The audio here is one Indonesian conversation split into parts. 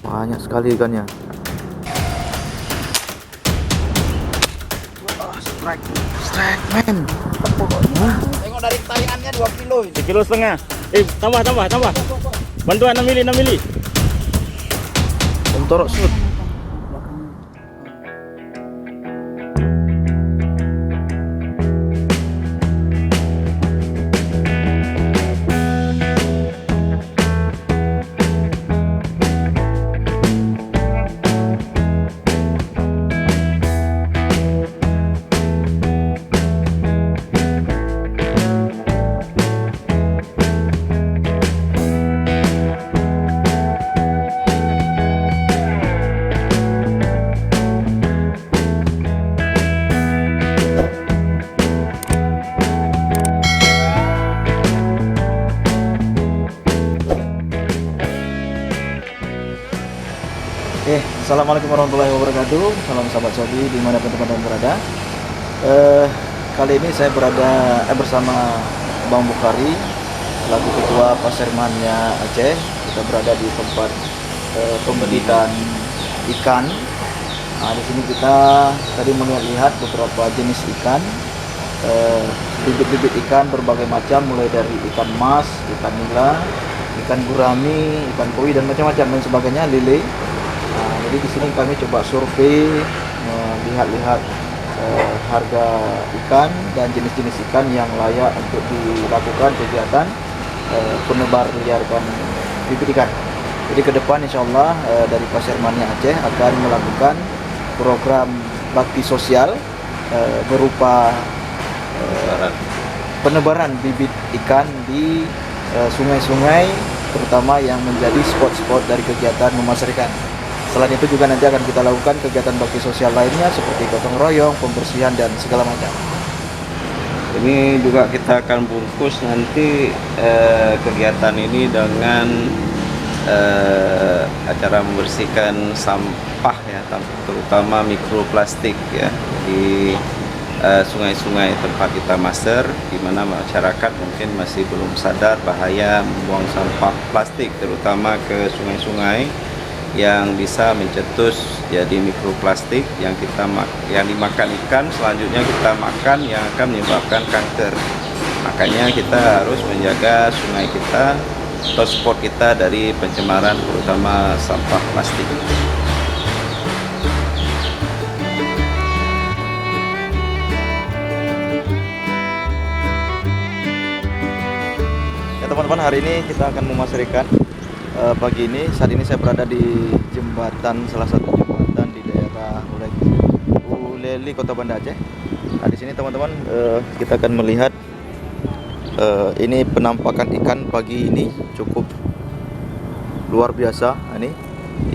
Banyak sekali ikannya. Strike, strike men. Tengok dari tayangannya 2 kilo. 1,5 kilo. Tambah. Bantuan 6 mili. Torok shoot. Assalamualaikum warahmatullahi wabarakatuh. Salam sahabat Sobi dimanapun teman-teman berada. Kali ini saya berada bersama Bang Bukhari selaku ketua Pasirmannya Aceh. Kita berada di tempat pembelian ikan. Nah, di sini kita tadi melihat beberapa jenis ikan, bibit-bibit ikan berbagai macam, mulai dari ikan mas, ikan nila, ikan gurami, ikan koi dan macam-macam dan sebagainya, lele. Nah, jadi di sini kami coba survei, melihat-lihat harga ikan dan jenis-jenis ikan yang layak untuk dilakukan kegiatan penebar liarkan bibit ikan. Jadi ke depan insya Allah dari Pasirmannya Aceh akan melakukan program bakti sosial berupa penebaran bibit ikan di sungai-sungai, terutama yang menjadi spot-spot dari kegiatan memasar ikan. Selain itu juga nanti akan kita lakukan kegiatan bakti sosial lainnya seperti gotong royong, pembersihan dan segala macam. Ini juga kita akan bungkus nanti kegiatan ini dengan acara membersihkan sampah ya, terutama mikroplastik ya di sungai-sungai tempat kita master, di mana masyarakat mungkin masih belum sadar bahaya membuang sampah plastik terutama ke sungai-sungai yang bisa mencetus jadi mikroplastik yang dimakan ikan, selanjutnya kita makan yang akan menyebabkan kanker. Makanya kita harus menjaga sungai kita atau spot kita dari pencemaran terutama sampah plastik. Ya teman-teman, hari ini kita akan memasar ikan. Pagi ini, saat ini saya berada di jembatan, salah satu jembatan di daerah Uleli, Kota Banda Aceh. Nah, di sini teman-teman kita akan melihat ini penampakan ikan pagi ini cukup luar biasa. Ini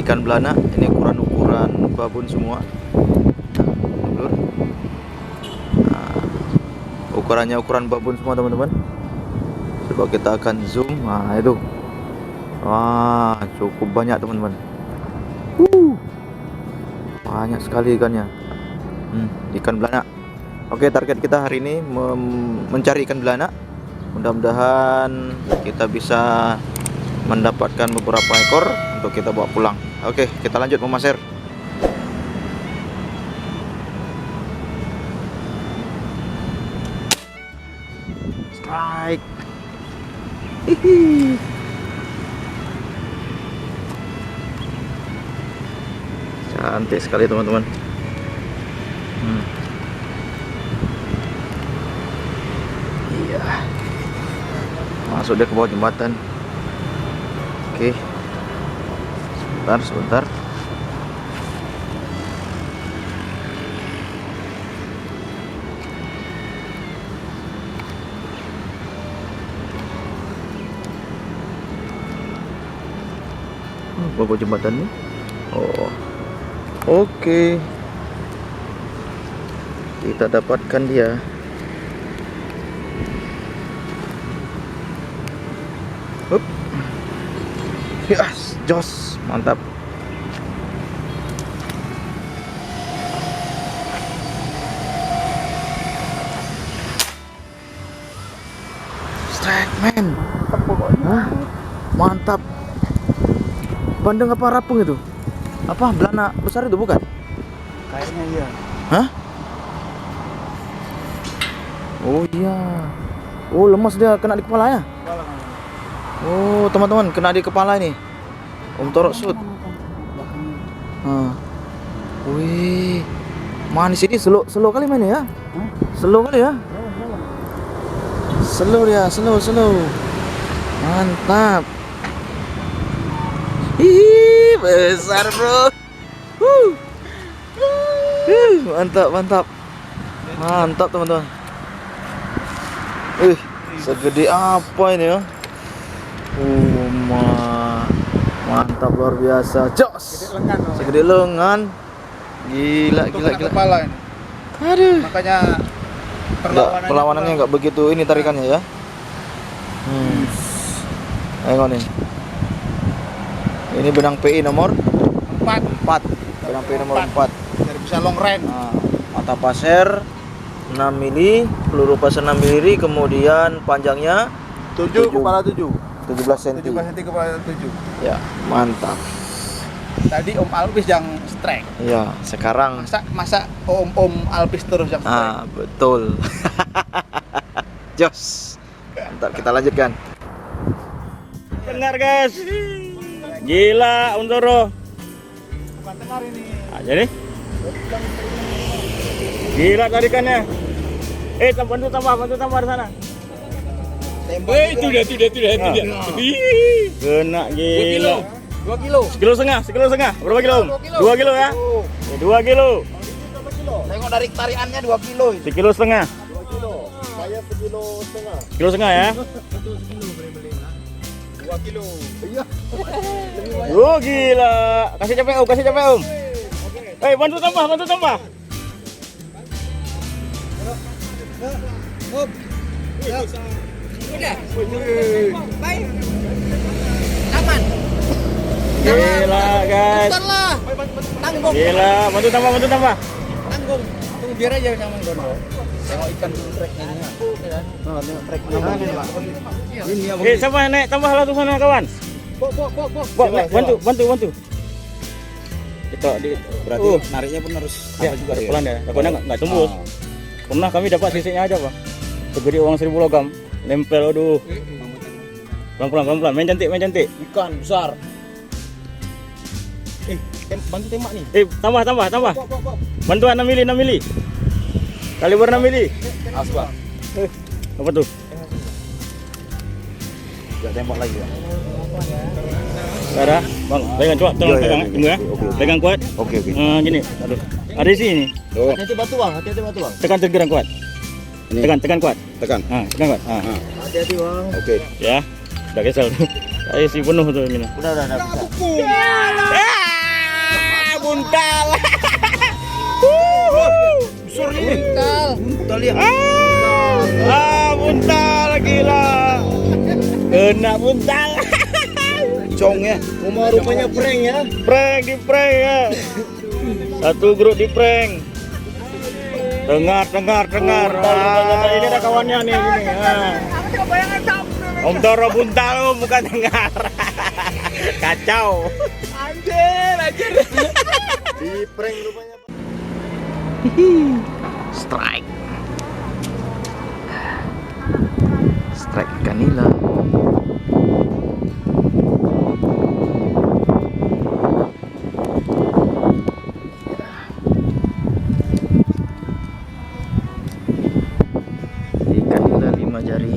ikan belana, ini ukuran babon semua. Nah, ukurannya ukuran babon semua teman-teman. Coba kita akan zoom. Nah, itu. Wah, cukup banyak teman-teman. Banyak sekali ikannya. Ikan belana. Oke, target kita hari ini mencari ikan belana. Mudah-mudahan kita bisa mendapatkan beberapa ekor untuk kita bawa pulang. Oke, kita lanjut memasir. Strike. Hihi. Cantik sekali teman-teman. Iya. Masuk dia ke bawah jembatan. Oke. Sebentar. Bawah jembatan nih. Oh. Oke, kita dapatkan dia. Yes, jos, mantap. Strike man. Mantap. bandeng apa rapung itu? Apa belana besar itu bukan? Kayaknya iya. Hah? Oh iya. Oh lemas dia kena di kepala ya? Oh teman-teman kena di kepala ini. Om Toro shoot. Wih, manis ini slow kali mainnya ya? Slow kali ya? Slow dia, slow. Mantap. Ih, besar bro. Mantap teman-teman. Segede apa ini ya? Mantap luar biasa. Jos. Segede lengan. Gila. Kepala ini. Aduh. Makanya perlawanannya nggak begitu ini tarikannya ya. Ayo nih. Ini benang PI nomor 4. Benang PI nomor 4. Biar bisa long range. Nah, mata pasir 6 mili, peluru pasir 6 mili, kemudian panjangnya 7 kepala 7. 17 cm. 17 cm kepala 7. Ya, mantap. Tadi Om Alpis yang strike. Ya, sekarang Masa Om Alpis terus yang strike. Betul. Jos. Mantap, kita lanjutkan. Dengar guys. Gila Om Toro. Bukan tenar ini. Jadi gila tarikannya. Bantu tambah di sana. Itu dia. Kena gila. 2 kilo. Sekilo setengah. Berapa kilo Om? 2 kilo ya? 2 kilo. Tengok dari tariannya 2 kilo. Sekilo setengah. 2 kilo. Saya setengah. Sekilo setengah ya? 2 kilo. Iya. Oh gila. Kasih capek Om. Bantu tambah. Udah. Baik. Aman. Gila guys. Bentar. Tanggung. Gila, bantu tambah. Tanggung. Tunggu biar aja sama Gondo. Tengok ikan treknya ini. Nah, tengok treknya. Ini ya. Siapa naik tambahlah tuh sana kawan. Bantu. Itu Berarti nariknya pun harus ya, juga ya. pelan ya. Takutnya enggak tembus. Pernah kami dapat sisiknya aja, Pak. Segede uang 1000 logam. Nempel aduh. Pelan-pelan. Main cantik. Ikan besar. Bantu tembak nih. Tambah. Bantuan 6 mili. Kaliber 6 mili. Asbak. Apa tuh? Enggak tembak lagi ya. Ada, Bang. Pegang kuat, tolong pegang tunggu ya. Pegang kuat. Oke. Gini. Aduh. Ada di sini. Hati-hati batu bang. Tekan teguran kuat. Tekan kuat. Tekan. Tekan kuat. Hati-hati bang. Oke. Ya. Udah kesel tuh. Saya isi penuh tuh ini. Udah bisa. Buntal. Besar ini. Buntal ya. Buntal gila. Kena buntal. Cong ya. Rupanya prank ya. Prank ya. Satu grup di prank. Dengar. Ini ada kawannya nih ini. Om Toro buntal bukan dengar. Kacau. Anjir. Di prank rupanya. Strike ikan nila. Ikan nila 5 jari.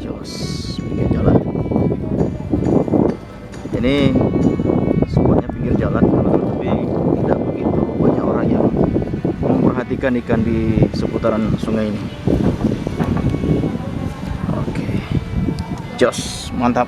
Jos, pinggir jalan. Ini spotnya pinggir jalan, tapi tidak begitu banyak orang yang memperhatikan ikan di seputaran sungai ini. Oke, jos, mantap.